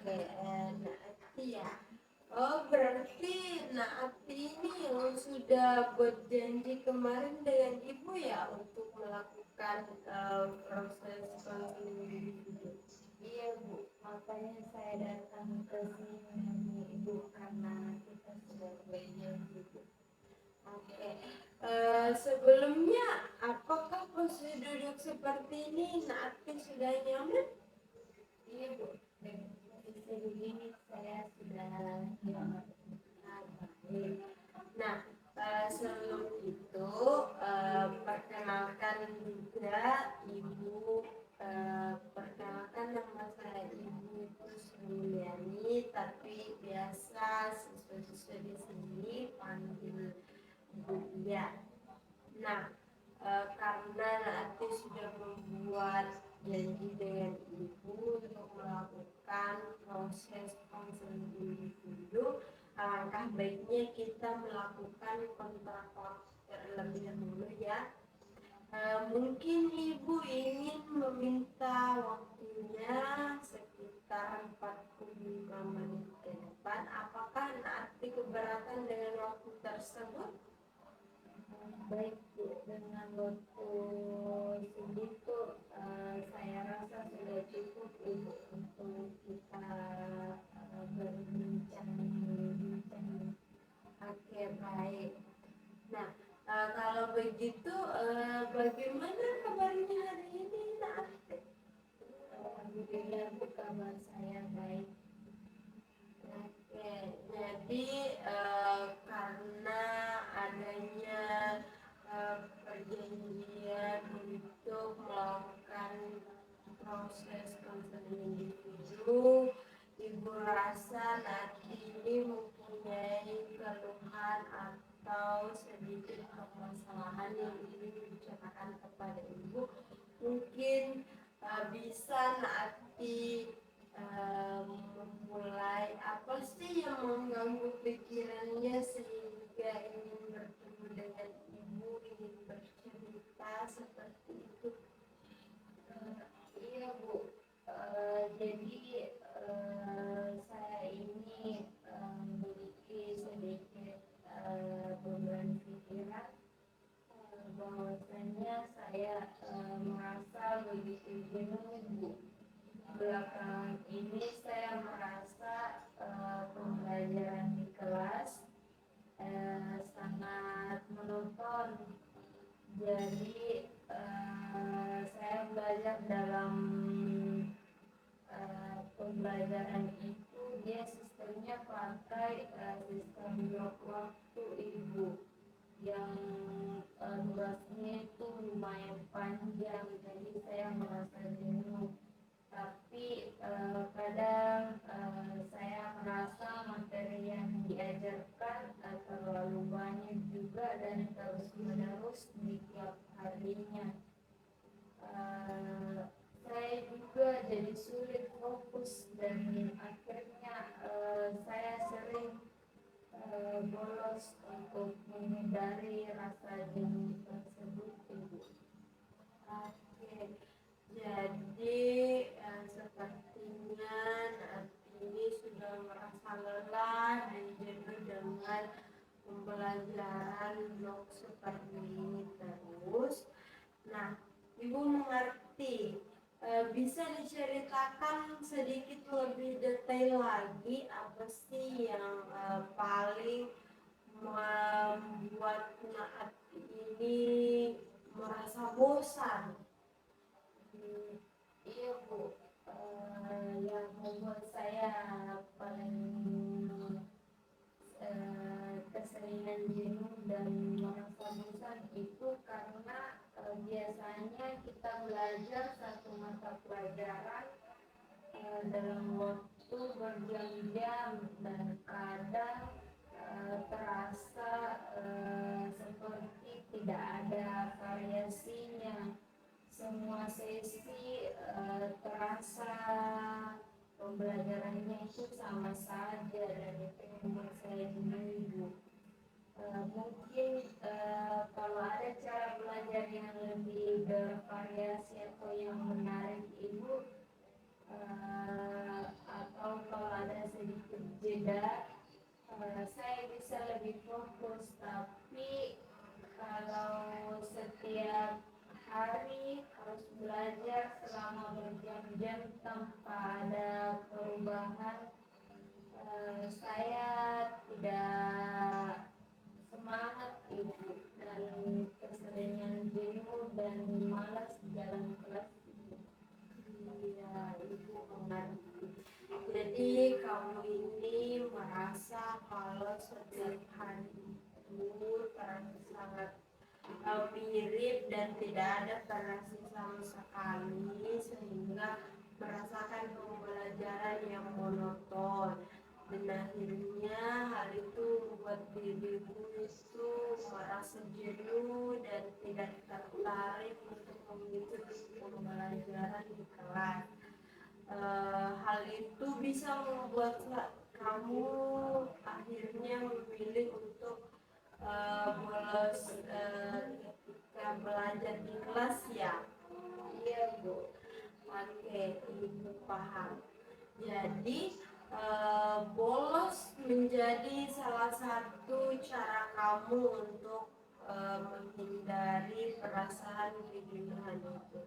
Oke, Naati ya. Oh, berarti Naati ini yang sudah buat janji kemarin dengan ibu ya untuk melakukan proses konseling gitu. Iya Bu, makanya saya datang ke sini menemui Ibu karena kita sudah berjanji Bu. Oke, sebelumnya apakah posisi duduk seperti ini Naati sudah nyaman? Iya Bu, dengan posisi begini saya sudah nyaman. Baik. Nah, sebelum itu perkenalkan juga ibu, perkenalkan nama saya Ibu Kusmiani, tapi biasa siswa-siswa di sini panggil Buya. Nah, karena nanti sudah membuat janji dengan ibu untuk melakukan proses konseling individu, alangkah baiknya kita melakukan kontrak terlebih dahulu ya. Mungkin ibu ingin meminta waktunya sekitar 45 menit ke depan. Apakah nanti keberatan dengan waktu tersebut? Baik Bu, dengan waktu segitu saya rasa sudah cukup Ibu untuk kita berbincang-bincang. Oke, baik. Nah, kalau begitu, bagaimana kabarnya hari ini, Nak? Alhamdulillah Bu, kabar saya baik. Oke, jadi karena adanya perjanjian untuk melakukan proses konseling individu, ibu rasa nanti ini mempunyai keluhan atau sedikit permasalahan yang ingin dibicarakan kepada ibu. Mungkin bisa nanti memulai apa sih yang mengganggu pikirannya sehingga ingin bertemu dengan ibu, ingin bercerita seperti itu. Iya Bu, jadi saya ini memiliki sedikit beban pikiran bahwasanya saya merasa begitu jenuh Bu. Belakangan ini saya merasa pembelajaran di kelas sangat monoton. Jadi saya belajar dalam pembelajaran itu dia sistemnya pakai sistem blok waktu Ibu yang durasinya itu lumayan panjang, jadi saya merasa jenuh. Tapi kadang saya merasa materi yang diajarkan terlalu banyak juga dan terus menerus di tiap harinya. Eh, saya juga jadi sulit fokus dan akhirnya saya sering bolos untuk menghindari rasa jenuh tersebut Ibu. Oke, jadi sepertinya nanti ini sudah merasa lelah dan jenuh dengan pembelajaran blog seperti ini terus. Nah, ibu mengerti. Bisa diceritakan sedikit lebih detail lagi apa sih yang paling membuat Naat ini merasa bosan? Hmm, iya Bu, yang membuat saya paling keseringan jenuh dan merasa bosan itu karena biasanya kita belajar satu mata pelajaran dalam waktu berjam-jam dan kadang terasa seperti tidak ada variasinya. Semua sesi terasa pembelajarannya itu sama saja dan itu membuat saya jenuh. Mungkin kalau ada cara belajar yang lebih bervariasi atau yang menarik Ibu, atau kalau tidak, saya bisa lebih fokus. Tapi kalau setiap hari harus belajar selama berjam-jam tanpa ada perubahan, saya tidak semangat ibu, dan keseringan jenuh dan malas jalan kelas. Iya, ibu mengerti. Jadi kamu ini merasa kalau setiap hari itu terasa sangat mirip dan tidak ada variasi sama sekali, sehingga merasakan pembelajaran yang monoton, dan akhirnya hal itu membuat dirimu itu merasa jenuh dan tidak tertarik untuk mengikuti pembelajaran di kelas. Hal itu bisa membuat kamu akhirnya memilih untuk bolos ketika belajar di kelas ya. Iya bu. Oke, ibu paham. Jadi bolos menjadi salah satu cara kamu untuk menghindari perasaan kejenuhan itu.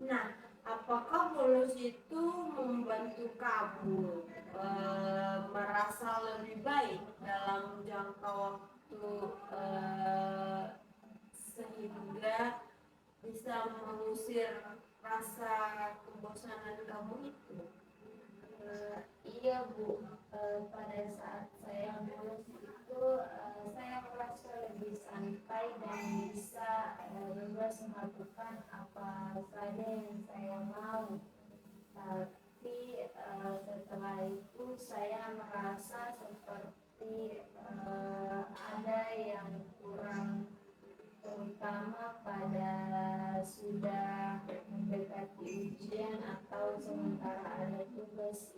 Nah, apakah bolos itu membantu kamu merasa lebih baik dalam jangka waktu sehingga bisa mengusir rasa kebosanan kamu itu? Iya bu. Pada saat saya bolos itu, saya merasa lebih santai dan bisa bebas melakukan apa saja yang saya mau. Tapi setelah itu saya merasa seperti ada yang kurang, terutama pada sudah mendekati ujian atau sementara ada tugas.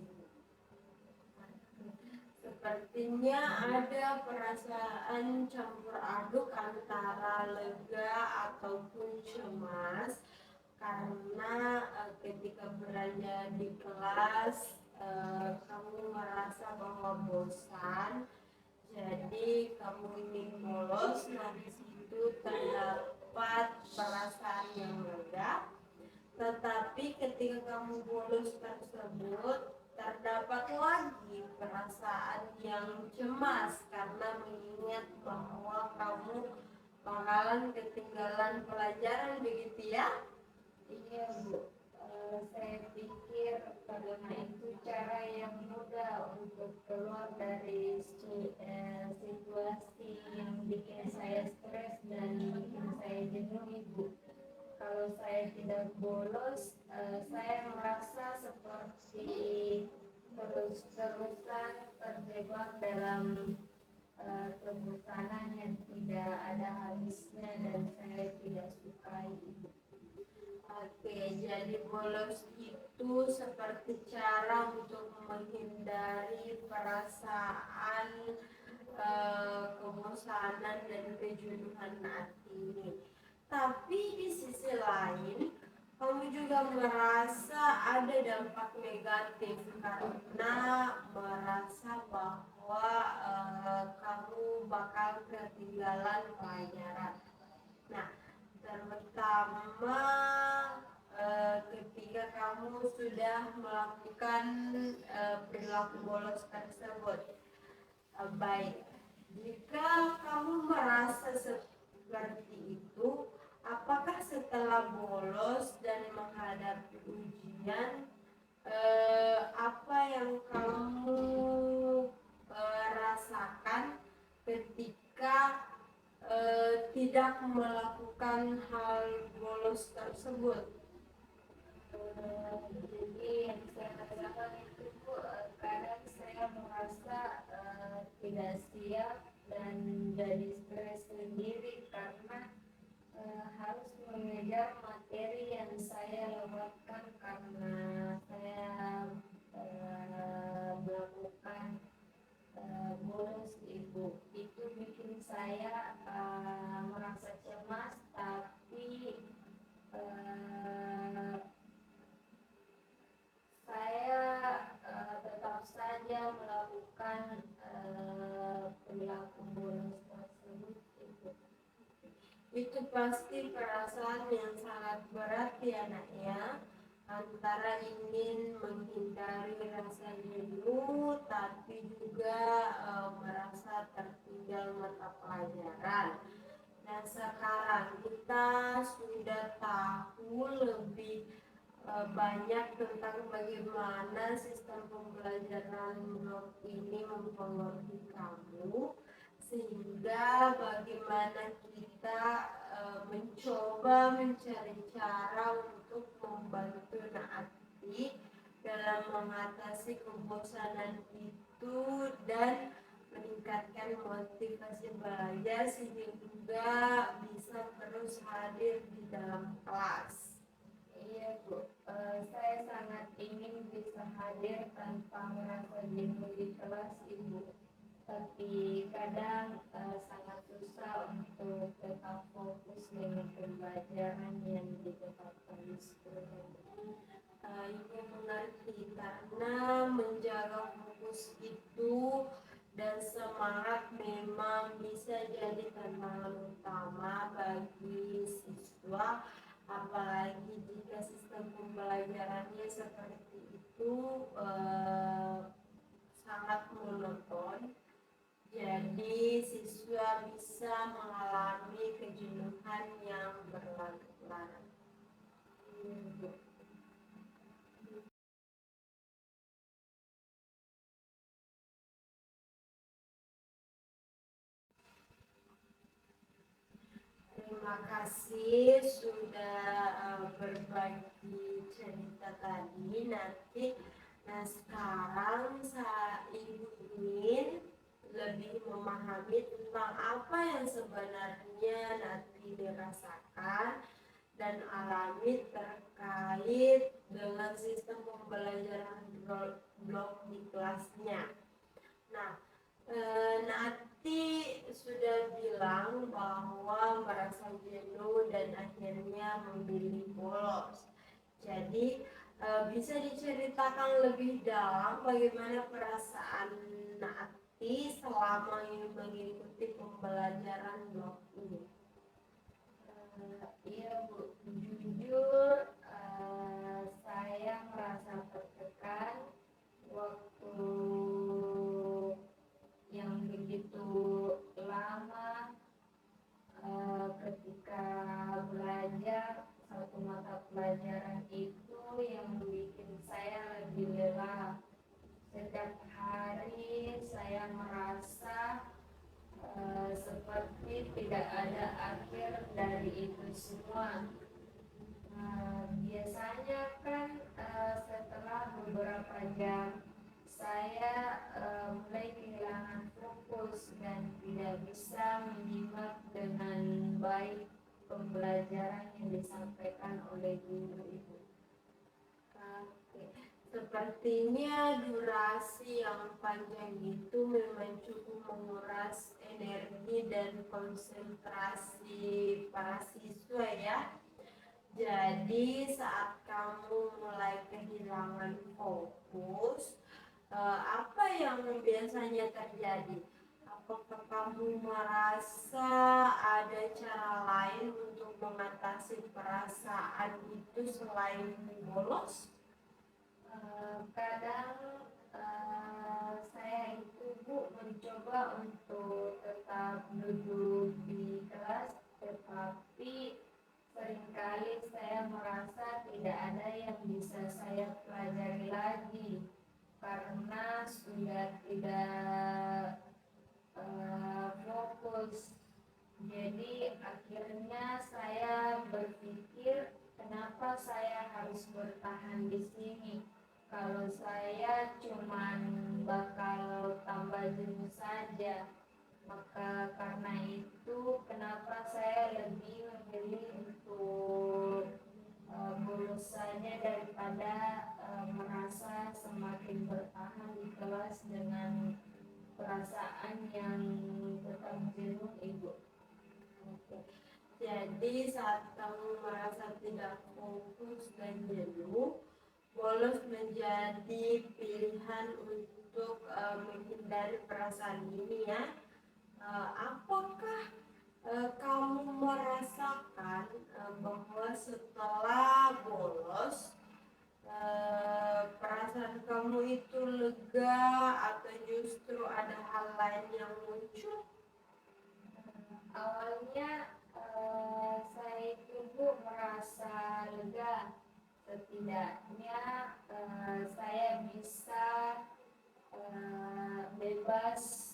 Sepertinya ada perasaan campur aduk antara lega ataupun cemas karena ketika berada di kelas kamu merasa bahwa bosan, jadi kamu ingin bolos. Nah, di situ terdapat perasaan yang lega, tetapi ketika kamu bolos tersebut terdapat lagi perasaan yang cemas karena mengingat bahwa kamu bakalan ketinggalan pelajaran, begitu ya? Iya bu. Saya pikir karena itu cara yang mudah untuk keluar dari situasi yang bikin saya stres dan bikin saya jenuh ibu. Kalau saya tidak bolos, saya merasa seperti terus-terusan terjebak dalam kebosanan yang tidak ada habisnya dan saya tidak sukai ibu. Oke, jadi bolos itu seperti cara untuk menghindari perasaan kebosanan dan kejenuhan hati. Tapi di sisi lain, kamu juga merasa ada dampak negatif karena merasa bahwa kamu bakal ketinggalan pelajaran. Nah, terutama ketika kamu sudah melakukan perilaku bolos tersebut. Baik, jika kamu merasa seperti itu, apakah setelah bolos dan menghadapi ujian, apa yang kamu rasakan ketika tidak melakukan hal bolos tersebut? Jadi yang saya rasakan itu kadang saya merasa tidak siap dan jadi stres sendiri karena harus mengejar materi yang saya lewatkan karena saya melakukan bolos ibu. Itu bikin saya merasa cemas, tapi pasti perasaan yang sangat berat ya nak ya, antara ingin menghindari rasa jenuh tapi juga merasa tertinggal mata pelajaran. Dan sekarang kita sudah tahu lebih banyak tentang bagaimana sistem pembelajaran blok ini mempengaruhi kamu, sehingga bagaimana kita mencoba mencari cara untuk membantu Naati dalam mengatasi kebosanan itu dan meningkatkan motivasi belajar sehingga bisa terus hadir di dalam kelas. Iya Bu, saya sangat ingin bisa hadir tanpa merasa jenuh di kelas Ibu. Tapi kadang sangat susah untuk tetap fokus dengan pembelajaran yang ditetapkan di sekolah. Ibu mengerti karena menjaga fokus itu dan semangat memang bisa jadi tantangan utama bagi siswa, apalagi jika sistem pembelajarannya seperti itu sangat monoton. Jadi siswa bisa mengalami kejenuhan yang berlarut-larut. Terima kasih sudah berbagi cerita tadi. Sekarang Ibu ingin lebih memahami tentang apa yang sebenarnya nanti dirasakan dan alami terkait dengan sistem pembelajaran blok di kelasnya. Nah, nanti sudah bilang bahwa merasa jenuh dan akhirnya memilih bolos. Jadi bisa diceritakan lebih dalam bagaimana perasaan Naati selama mengikuti pembelajaran blog ini. Iya Bu, jujur saya merasa tertekan waktu yang begitu lama ketika belajar satu mata pelajaran itu yang bikin saya lebih lelah. Setiap hari saya merasa seperti tidak ada akhir dari itu semua. Biasanya kan setelah beberapa jam saya mulai kehilangan fokus dan tidak bisa menyimak dengan baik pembelajaran yang disampaikan oleh guru itu. Sepertinya durasi yang panjang itu memang cukup menguras energi dan konsentrasi para siswa ya. Jadi saat kamu mulai kehilangan fokus, apa yang biasanya terjadi? Apakah kamu merasa ada cara lain untuk mengatasi perasaan itu selain bolos? Kadang saya itu Bu mencoba untuk tetap duduk di kelas, tetapi seringkali saya merasa tidak ada yang bisa saya pelajari lagi karena sudah tidak fokus. Jadi akhirnya saya berpikir kenapa saya harus bertahan di sini kalau saya cuman bakal tambah jenuh saja. Maka karena itu kenapa saya lebih memilih untuk bolos saja daripada merasa semakin bertahan di kelas dengan perasaan yang tetap jenuh Ibu. Jadi saat kamu merasa tidak fokus dan jenuh, bolos menjadi pilihan untuk menghindari perasaan ini ya. Apakah Kamu merasakan bahwa setelah bolos perasaan kamu itu lega atau justru ada hal lain yang muncul? Awalnya saya itu Bu merasa lega, setidaknya saya bisa bebas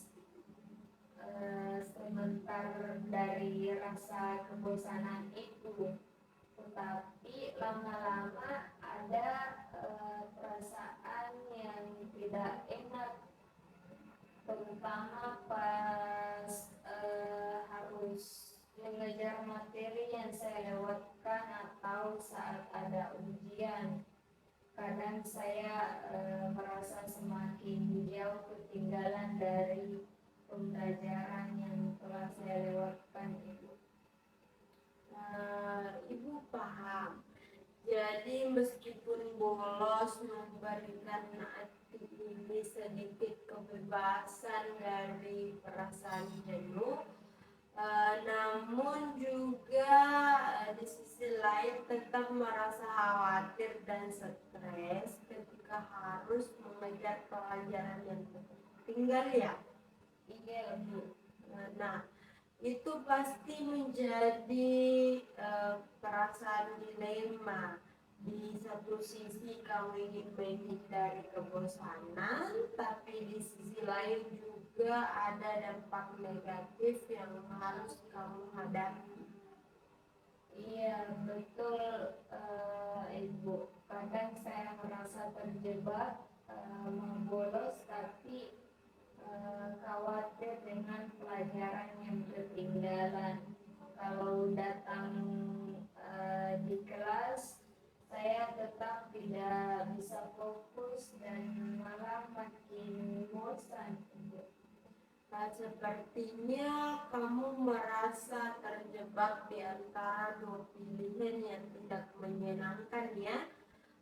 sebentar dari rasa kebosanan itu. Tetapi lama-lama ada perasaan yang tidak enak, terutama pas harus mengejar materi yang saya lewatkan atau saat ada ujian. Kadang saya merasa semakin jauh ketinggalan dari pembelajaran yang telah saya lewatkan itu. Ibu paham. Jadi meskipun bolos memberikan hati ini sedikit kebebasan dari perasaan jenuh, namun juga di sisi lain tetap merasa khawatir dan stres ketika harus mengejar pelajaran yang tertinggal ya. Iya Bu. Nah, itu pasti menjadi perasaan dilema. Di satu sisi kamu ingin menghindari kebosanan, tapi di sisi lain juga ada dampak negatif yang harus kamu hadapi. Iya betul Ibu. Kadang saya merasa terjebak mau bolos tapi khawatir dengan pelajaran yang ketinggalan. Kalau datang di kelas, saya tetap tidak bisa fokus dan malah makin bosan. Sepertinya kamu merasa terjebak di antara dua pilihan yang tidak menyenangkan ya.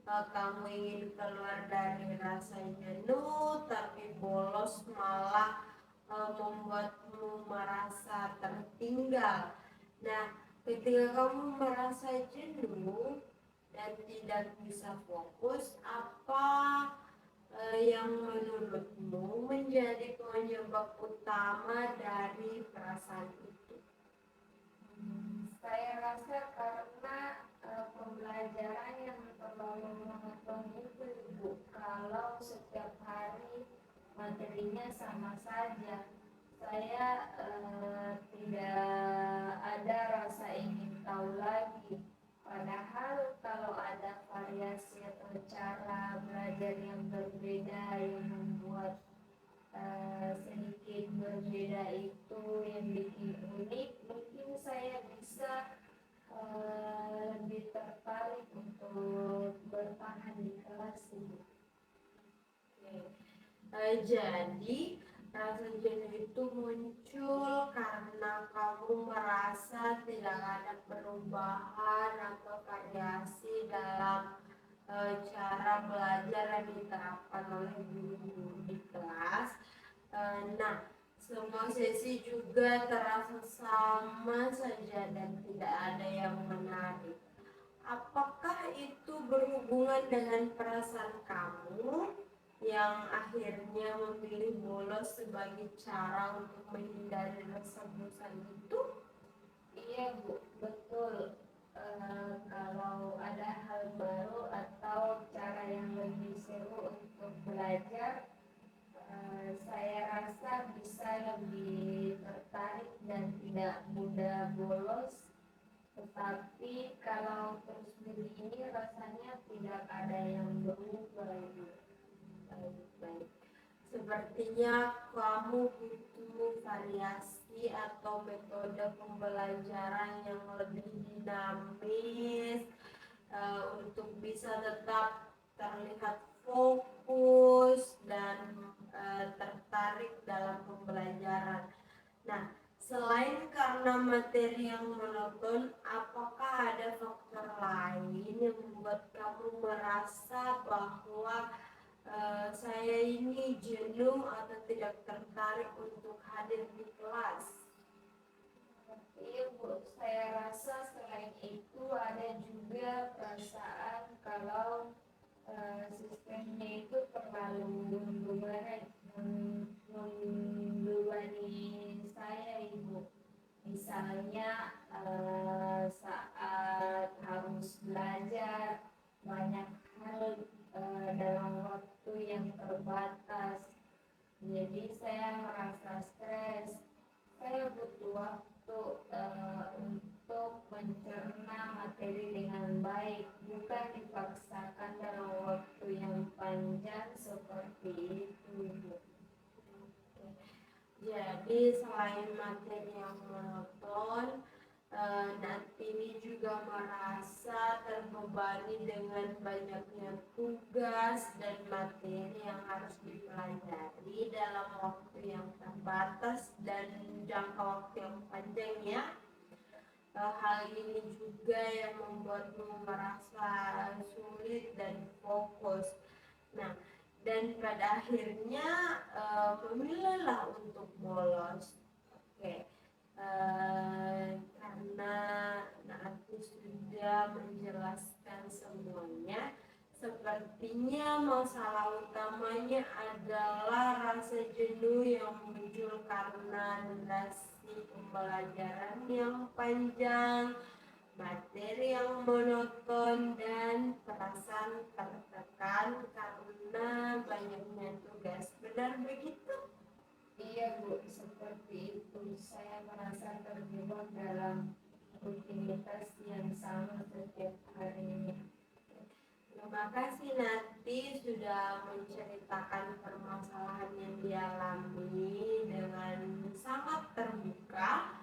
Kamu ingin keluar dari rasa jenuh, tapi bolos malah membuatmu merasa tertinggal. Nah, ketika kamu merasa jenuh dan tidak bisa fokus, apa yang menurutmu menjadi penyebab utama dari perasaan itu? Saya rasa karena pembelajaran yang terlalu monoton itu Bu. Kalau setiap hari materinya sama saja, saya tidak ada rasa ingin tahu lagi. Padahal kalau ada variasi atau cara belajar yang berbeda yang membuat sedikit berbeda itu yang bikin unik, mungkin saya bisa lebih tertarik untuk bertahan di kelas ini. Jadi rasa jenuh itu muncul karena kamu merasa tidak ada perubahan atau variasi dalam cara belajar yang diterapkan oleh guru di kelas. Nah, semua sesi juga terasa sama saja dan tidak ada yang menarik. Apakah itu berhubungan dengan perasaan kamu yang akhirnya memilih bolos sebagai cara untuk menghindari rasa bosan itu? Iya Bu, betul. Kalau ada hal baru atau cara yang lebih seru untuk belajar, saya rasa bisa lebih tertarik dan tidak mudah bolos. Tetapi kalau terus begini rasanya tidak ada yang berubah. Baik. Sepertinya kamu butuh variasi atau metode pembelajaran yang lebih dinamis untuk bisa tetap terlihat fokus dan tertarik dalam pembelajaran. Nah, selain karena materi yang monoton, apakah ada faktor lain yang membuat kamu merasa bahwa saya ini jenuh atau tidak tertarik untuk hadir di kelas? Bu, saya rasa selain itu ada juga perasaan kalau sistemnya itu terlalu membebani saya, Ibu. Misalnya saat harus belajar banyak hal dalam waktu yang terbatas, jadi saya merasa stres. Saya butuh waktu untuk mencerna materi dengan baik, bukan dipaksakan dalam waktu yang panjang seperti itu. Jadi selain materi yang monoton, Natini juga merasa terbebani dengan banyaknya tugas dan materi yang harus dipelajari dalam waktu yang terbatas dan jangka waktu yang panjang ya. Hal ini juga yang membuatmu merasa sulit dan fokus. Nah, dan pada akhirnya memilihlah untuk bolos. Oke, karena aku sudah menjelaskan semuanya, sepertinya masalah utamanya adalah rasa jenuh yang muncul karena durasi pembelajaran yang panjang, materi yang monoton, dan perasaan tertekan karena banyaknya tugas. Benar begitu? Iya Bu, seperti itu. Saya merasa terjebak dalam rutinitas yang sama setiap harinya. Terima kasih Nati sudah menceritakan permasalahan yang dialami dengan sangat terbuka.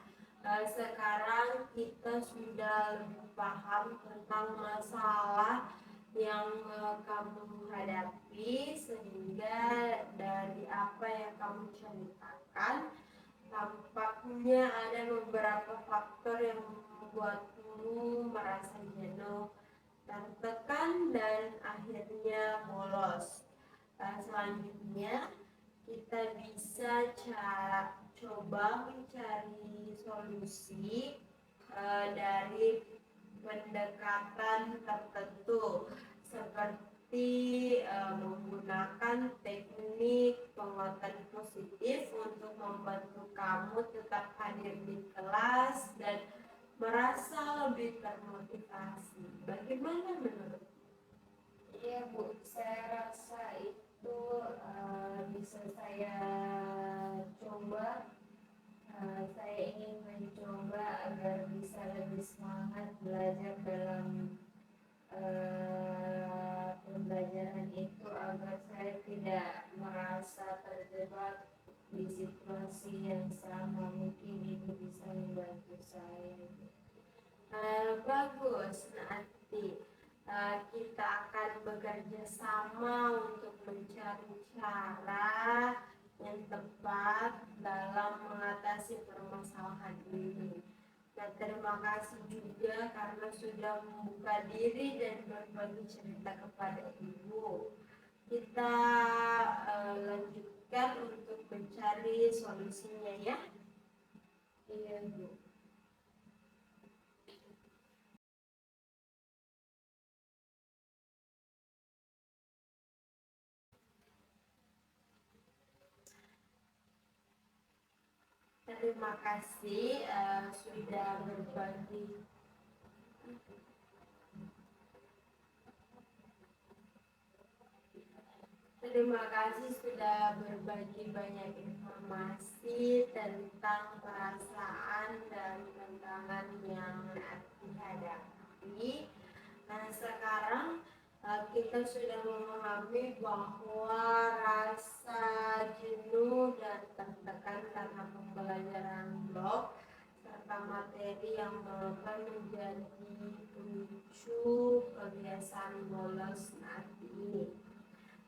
Sekarang kita sudah lebih paham tentang masalah yang kamu hadapi, sehingga dari apa yang kamu ceritakan tampaknya ada beberapa faktor yang membuatmu merasa jenuh, tertekan, dan akhirnya bolos. Selanjutnya kita bisa coba mencari solusi dari pendekatan tertentu, seperti menggunakan teknik penguatan positif untuk membantu kamu tetap hadir di kelas dan merasa lebih termotivasi. Bagaimana menurut? Iya Bu, saya rasa itu bisa saya coba. Saya ingin mencoba agar bisa lebih semangat belajar dalam pembelajaran itu, agar saya tidak merasa terjebak di situasi yang sama. Mungkin itu bisa membantu saya. Bagus, nanti kita akan bekerja sama untuk mencari cara yang tepat dalam mengatasi permasalahan ini. Dan terima kasih juga karena sudah membuka diri dan berbagi cerita kepada Ibu. Kita lanjutkan untuk mencari solusinya ya. Iya Bu. Terima kasih sudah berbagi. Terima kasih sudah berbagi banyak informasi tentang perasaan dan tantangan yang dihadapi. Nah, sekarang kita sudah memahami bahwa rasa jenuh dan tertekan karena pembelajaran blok serta materi yang monoton menjadi pemicu kebiasaan bolos saat ini.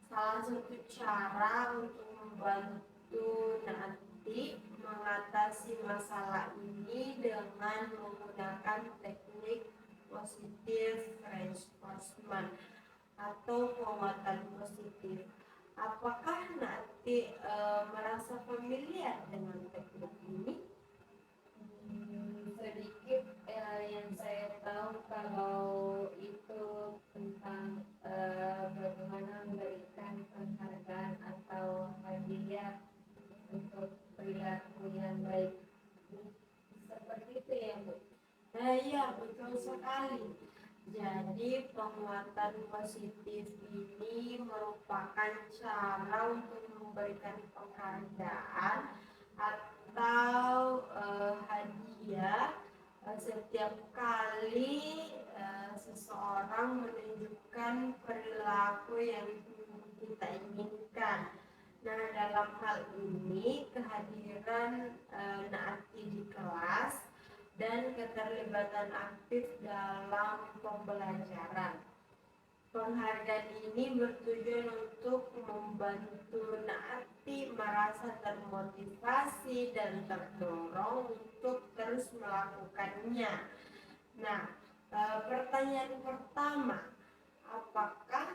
Salah satu cara untuk membantu Nanti mengatasi masalah ini dengan menggunakan teknik positive reinforcement atau penguatan positif. Apakah Nanti merasa familiar dengan teknik ini? Sedikit betul sekali. Jadi penguatan positif ini merupakan cara untuk memberikan penghargaan atau hadiah setiap kali seseorang menunjukkan perilaku yang kita inginkan. Nah, dalam hal ini kehadiran Naati di kelas dan keterlibatan aktif dalam pembelajaran. Penghargaan ini bertujuan untuk membantu Naati merasa termotivasi dan terdorong untuk terus melakukannya. Nah, pertanyaan pertama, apakah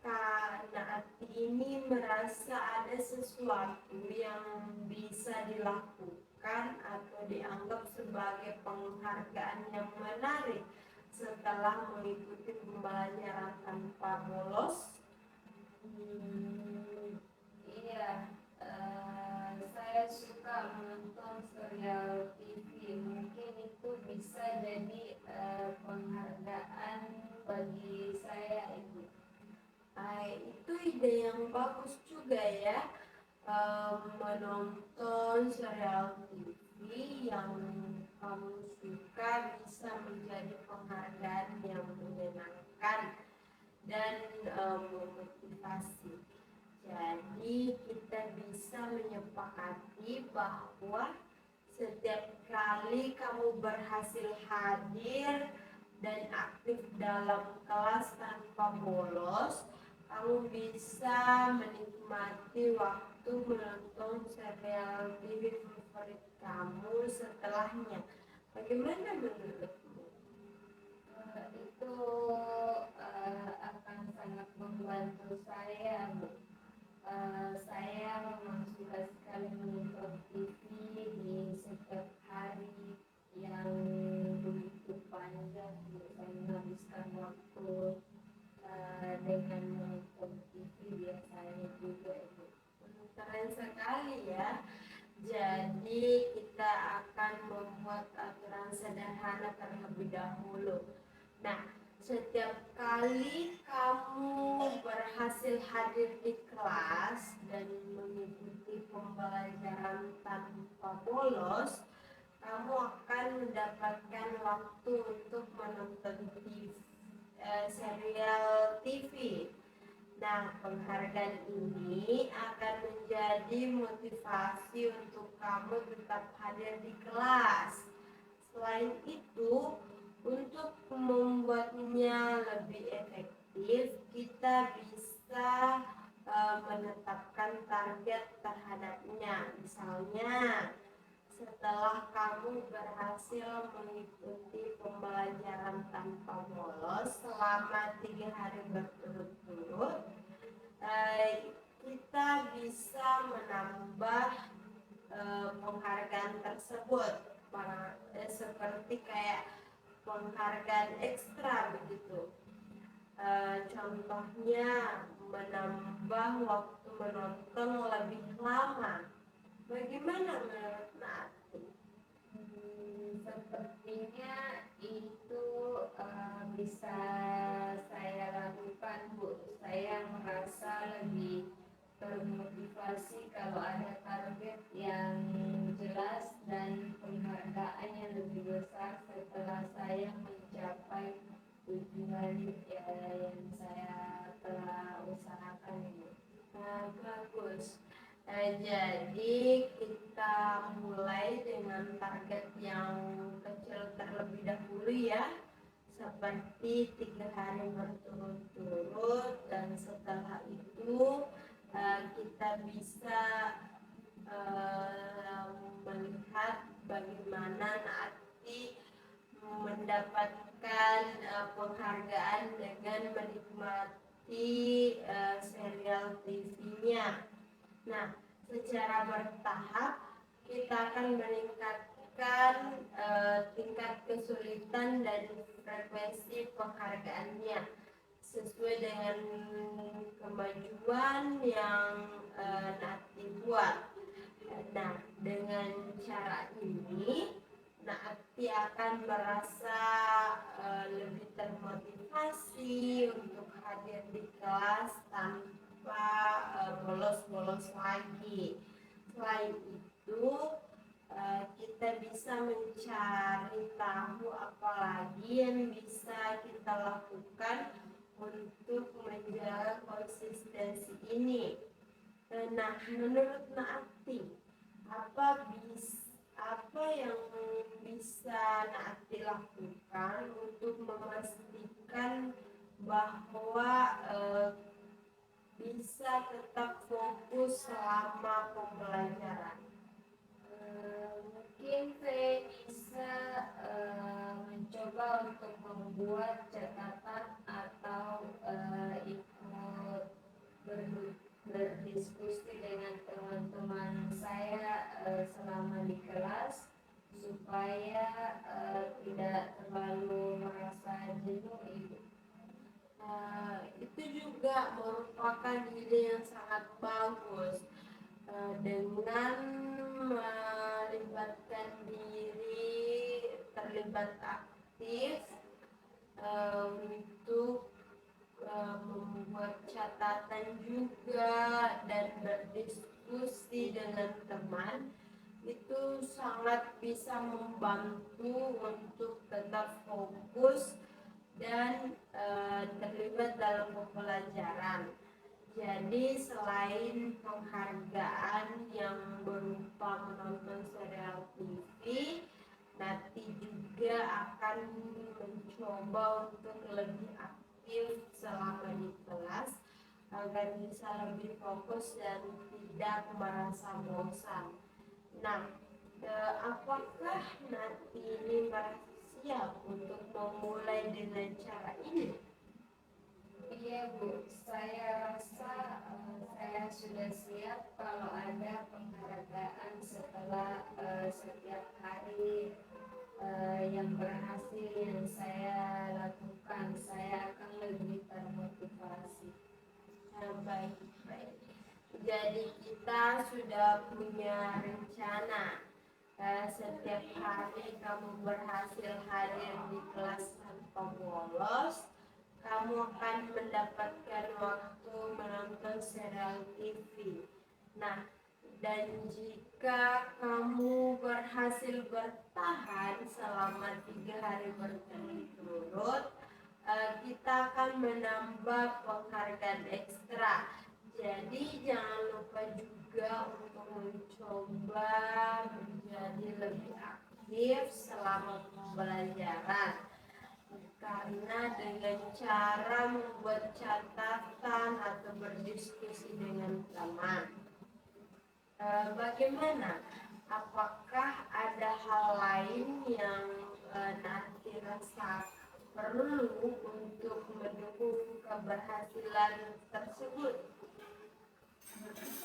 Kak Naati ini merasa ada sesuatu yang bisa dilakukan atau dianggap sebagai penghargaan yang menarik setelah mengikuti pembelajaran tanpa bolos? Iya, saya suka menonton serial TV. Mungkin itu bisa jadi penghargaan bagi saya, Ibu. Itu ide yang bagus juga ya. Menonton serial TV yang kamu suka bisa menjadi penghargaan yang menyenangkan dan memotivasi. Jadi kita bisa menyepakati bahwa setiap kali kamu berhasil hadir dan aktif dalam kelas tanpa bolos, kamu bisa menikmati waktu menonton serial TV favorit kamu setelahnya. Bagaimana menurutmu? Itu akan sangat membantu saya, Bu. Saya memang suka sekali menonton TV di setiap hari yang begitu panjang. Saya menghabiskan waktu dengan menonton TV biasanya juga, Ibu. Keren sekali ya. Jadi kita akan membuat aturan sederhana terlebih dahulu. Nah, setiap kali kamu berhasil hadir di kelas dan mengikuti pembelajaran tanpa bolos, kamu akan mendapatkan waktu untuk menonton serial TV. Nah, penghargaan ini akan menjadi motivasi untuk kamu tetap hadir di kelas. Selain itu, untuk membuatnya lebih efektif, kita bisa menetapkan target terhadapnya. Misalnya, setelah kamu berhasil mengikuti pembelajaran tanpa bolos selama 3 hari berturut-turut, kita bisa menambah penghargaan tersebut seperti kayak penghargaan ekstra begitu. Contohnya menambah waktu menonton lebih lama. Bagaimana menurut Naati? Sepertinya itu bisa saya lakukan, Bu. Saya merasa lebih termotivasi kalau ada target yang jelas dan penghargaan yang lebih besar setelah saya mencapai tujuan yang saya telah usahakan, Bu. Bagus. Jadi kita mulai dengan target yang kecil terlebih dahulu ya, seperti 3 hari berturut-turut, dan setelah itu kita bisa melihat bagaimana nanti mendapatkan penghargaan dengan menikmati serial TV-nya. Nah, secara bertahap kita akan meningkatkan tingkat kesulitan dan frekuensi penghargaannya sesuai dengan kemajuan yang nanti buat. Nah, dengan cara ini Naati akan merasa lebih termotivasi untuk hadir di kelas tanpa bolos-bolos lagi. Selain itu, kita bisa mencari tahu apa lagi yang bisa kita lakukan untuk menjaga konsistensi ini. Nah, menurut Naati, apa yang bisa Naati lakukan untuk memastikan bahwa bisa tetap fokus selama pembelajaran? Mungkin saya bisa mencoba untuk membuat catatan atau ikut berdiskusi dengan teman-teman saya selama di kelas supaya tidak terlalu merasa jenuh Ibu. Itu juga merupakan ide yang sangat bagus. Dengan melibatkan diri terlibat aktif untuk membuat catatan juga dan berdiskusi dengan teman, itu sangat bisa membantu untuk tetap fokus dan terlibat dalam pembelajaran. Jadi selain penghargaan yang berupa menonton serial TV, nanti juga akan mencoba untuk lebih aktif selama di kelas agar bisa lebih fokus dan tidak merasa bosan. Nah, apakah nanti ini merasa siap untuk memulai dengan cara ini? Iya Bu, saya rasa saya sudah siap kalau ada penghargaan setelah setiap hari yang berhasil yang saya lakukan, saya akan lebih termotivasi. Baik, baik. Jadi kita sudah punya rencana. Setiap hari kamu berhasil hadir di kelas tanpa bolos, kamu akan mendapatkan waktu menonton serial TV. Nah, dan jika kamu berhasil bertahan selama 3 hari berturut-turut, kita akan menambah penghargaan ekstra. Jadi jangan lupa juga untuk mencoba menjadi lebih aktif selama pembelajaran. Karena dengan cara membuat catatan atau berdiskusi dengan teman, bagaimana? Apakah ada hal lain yang nanti rasa perlu untuk mendukung keberhasilan tersebut?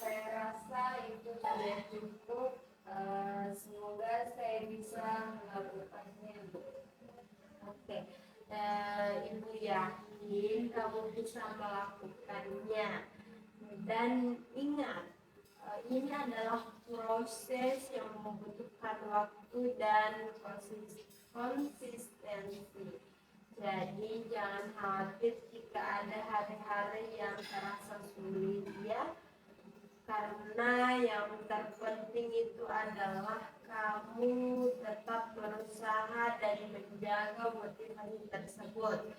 Saya rasa itu sudah cukup. Semoga saya bisa melakukannya Bu. Oke, Ibu yakin kamu bisa melakukannya. Dan ingat, ini adalah proses yang membutuhkan waktu dan konsistensi. Jadi jangan khawatir jika ada hari-hari yang terasa sulit ya. Karena yang terpenting itu adalah kamu tetap berusaha dan menjaga motivasi tersebut.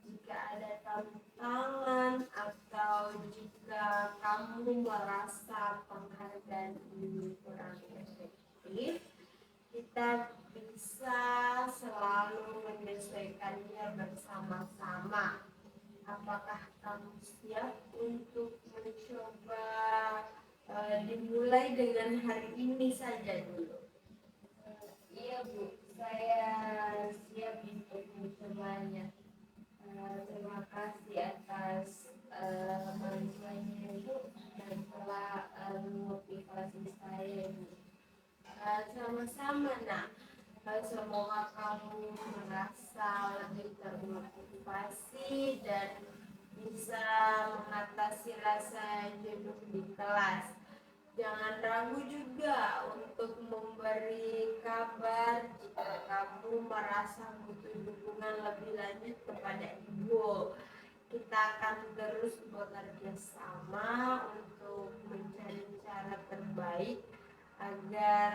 Jika ada tantangan atau jika kamu merasa penghargaan ini kurang efektif, kita bisa selalu menyelesaikannya bersama-sama. Apakah kamu siap untuk mencoba dimulai dengan hari ini saja dulu? Iya Bu, saya siap untuk mencobanya. Terima kasih atas bantuannya Bu dan telah memotivasi saya Bu. Sama-sama nak. Semoga kamu merasa lebih termotivasi dan bisa mengatasi rasa jenuh di kelas. Jangan ragu juga untuk memberi kabar jika kamu merasa butuh dukungan lebih lanjut kepada ibu. Kita akan terus bekerja sama untuk mencari cara terbaik agar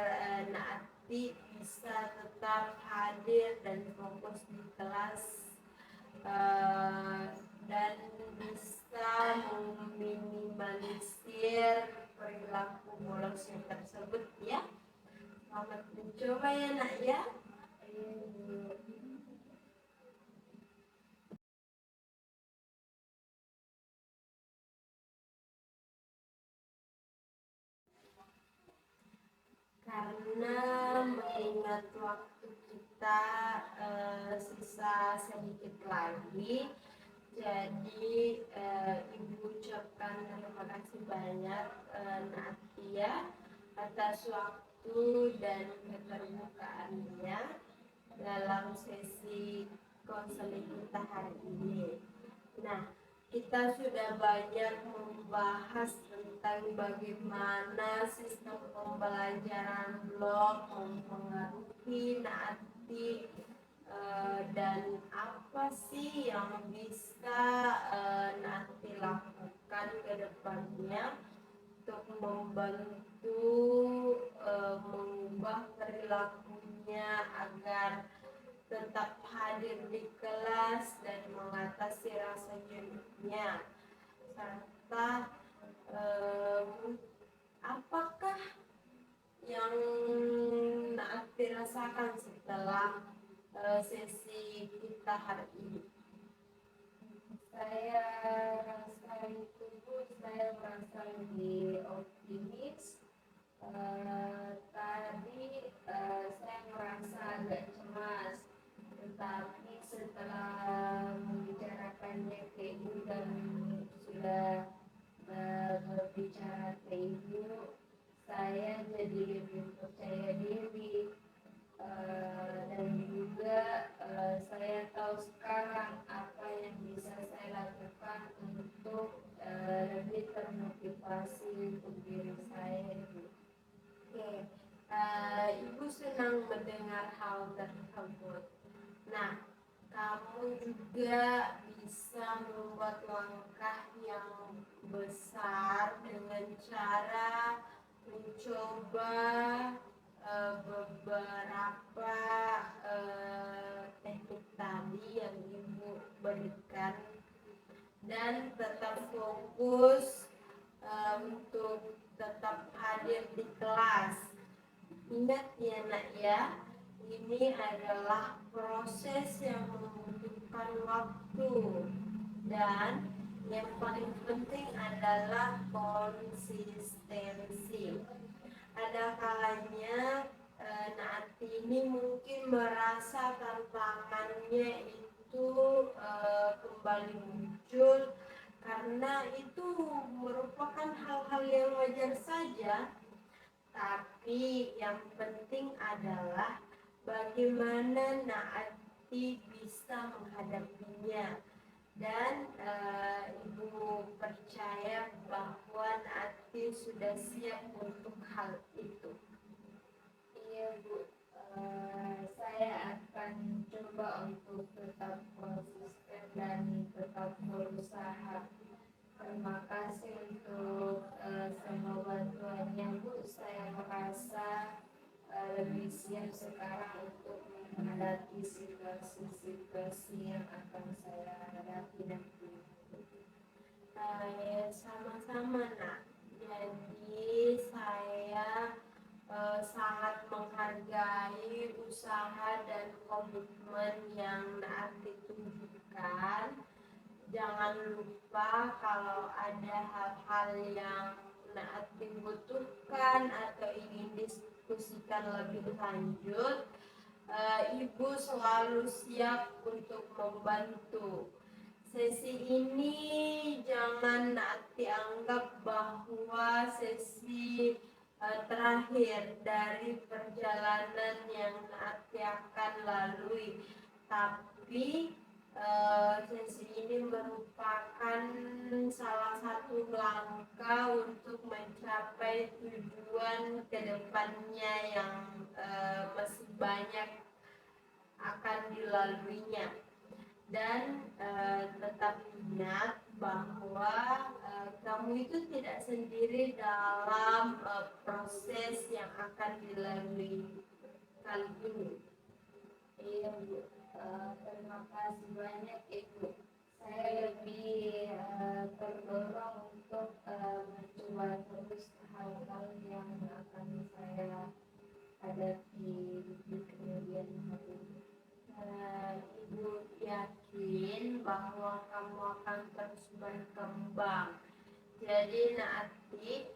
Naati bisa tetap hadir dan fokus di kelas, eh, dan bisa meminimalisir perilaku bolosnya tersebut ya. Selamat mencoba ya nak ya. Karena mengingat waktu kita sisa sedikit lagi, jadi ibu ucapkan terima kasih banyak Natia atas waktu dan keterbukaannya dalam sesi konseling kita hari ini. Nah, kita sudah banyak membahas tentang bagaimana sistem pembelajaran blog mempengaruhi Naati, dan apa sih yang bisa Naati lakukan ke depannya untuk membantu mengubah perilakunya agar tetap hadir di kelas dan mengatasi rasa jenuhnya, serta apakah yang Naati rasakan setelah sesi kita hari ini. Saya rasa itu saya merasa lebih optimis. Tadi saya merasa agak cemas, tetapi setelah membicarakannya ke ibu dan sudah berbicara ke ibu, saya jadi lebih percaya diri. Dan juga saya tahu sekarang apa yang bisa saya lakukan untuk lebih termotivasi untuk diri saya. Oke, ibu senang mendengar hal tersebut. Nah, kamu juga bisa membuat langkah yang besar dengan cara mencoba beberapa teknik tadi yang ibu berikan dan tetap fokus untuk tetap hadir di kelas. Ingat ya nak ya, ini adalah proses yang membutuhkan waktu dan yang paling penting adalah konsistensi. Ada kalanya Naati ini mungkin merasa tantangannya itu kembali muncul, karena itu merupakan hal-hal yang wajar saja, tapi yang penting adalah bagaimana Naati bisa menghadapinya. Dan ibu percaya bahwa Naati sudah siap untuk hal itu. Iya Bu, saya akan coba untuk tetap konsisten dan tetap berusaha. Terima kasih untuk semua bantuannya Bu. Saya merasa lebih siap sekarang untuk menghadapi situasi-situasi yang akan saya hadapi nanti. Ya, sama-sama nak. Jadi saya sangat menghargai usaha dan komitmen yang Naati tunjukkan. Jangan lupa kalau ada hal-hal yang Naati butuhkan atau ingin diskusikan lebih lanjut, ibu selalu siap untuk membantu. Sesi ini jangan Naati anggap bahwa sesi terakhir dari perjalanan yang Naati akan lalui, tapi sesi ini merupakan salah satu langkah untuk mencapai tujuan kedepannya yang masih banyak akan dilaluinya. Dan tetap ingat bahwa kamu itu tidak sendiri dalam proses yang akan dilalui kali ini. Iya Bu, terima kasih banyak Ibu. Saya lebih terdorong untuk mencoba terus hal-hal yang akan saya hadapi di kemudian hari. Ibu yakin bahwa kamu akan terus berkembang. Jadi nanti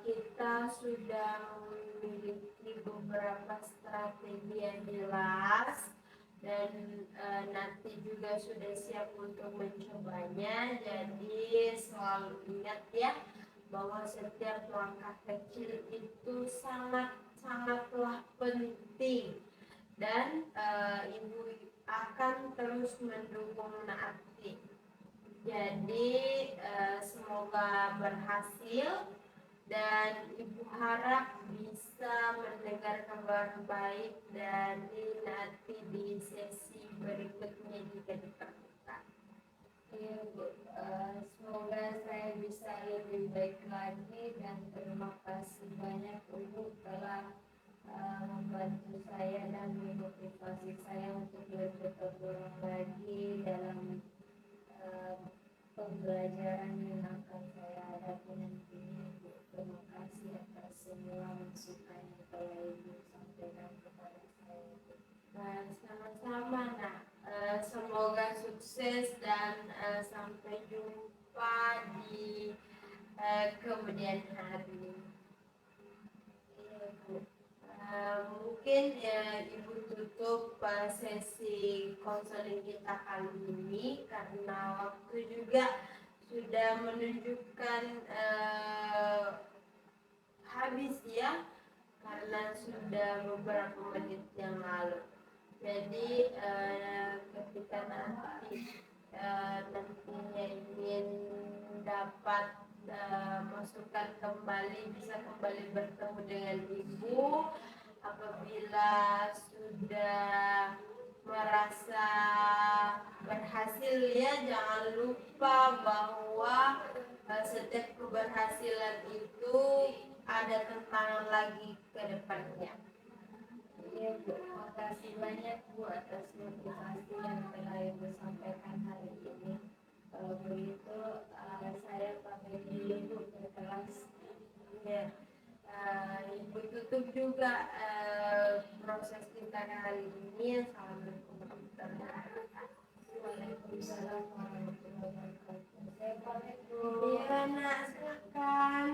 kita sudah memiliki beberapa strategi yang jelas dan nanti juga sudah siap untuk mencobanya. Jadi selalu ingat ya bahwa setiap langkah kecil itu sangatlah penting dan ibu akan terus mendukung Naati. Jadi semoga berhasil dan ibu harap bisa mendengar kabar baik dari Naati di sesi berikutnya jika diperlukan. Iya Bu, semoga saya bisa lebih baik lagi dan terima kasih banyak Ibu telah membantu saya dan memotivasi saya untuk lebih terdorong lagi dalam pembelajaran yang akan saya hadapi nantinya. Terima kasih atas semua masukan yang telah Ibu sampaikan kepada saya. Nah, sama-sama nak. Semoga sukses dan sampai jumpa di kemudian hari. Iya Bu. Mungkin ibu tutup sesi konseling kita kali ini karena waktu juga sudah menunjukkan habis ya, karena sudah beberapa menit yang lalu. Jadi ketika nantinya ingin dapat masukan kembali, bisa kembali bertemu dengan ibu apabila sudah merasa berhasil ya. Jangan lupa bahwa setiap keberhasilan itu ada tantangan lagi ke depannya. Iya Bu, makasih banyak Bu atas motivasi yang telah Ibu sampaikan hari ini. Kalau begitu saya pamit dulu Bu ke kelas. Ya. Ibu tutup juga proses kita kali ini. Assalamualaikum warahmatullahi wabarakatuh. Waalaikumsalam warahmatullahi wabarakatuh. Saya pamit Bu. Iya nak, silakan.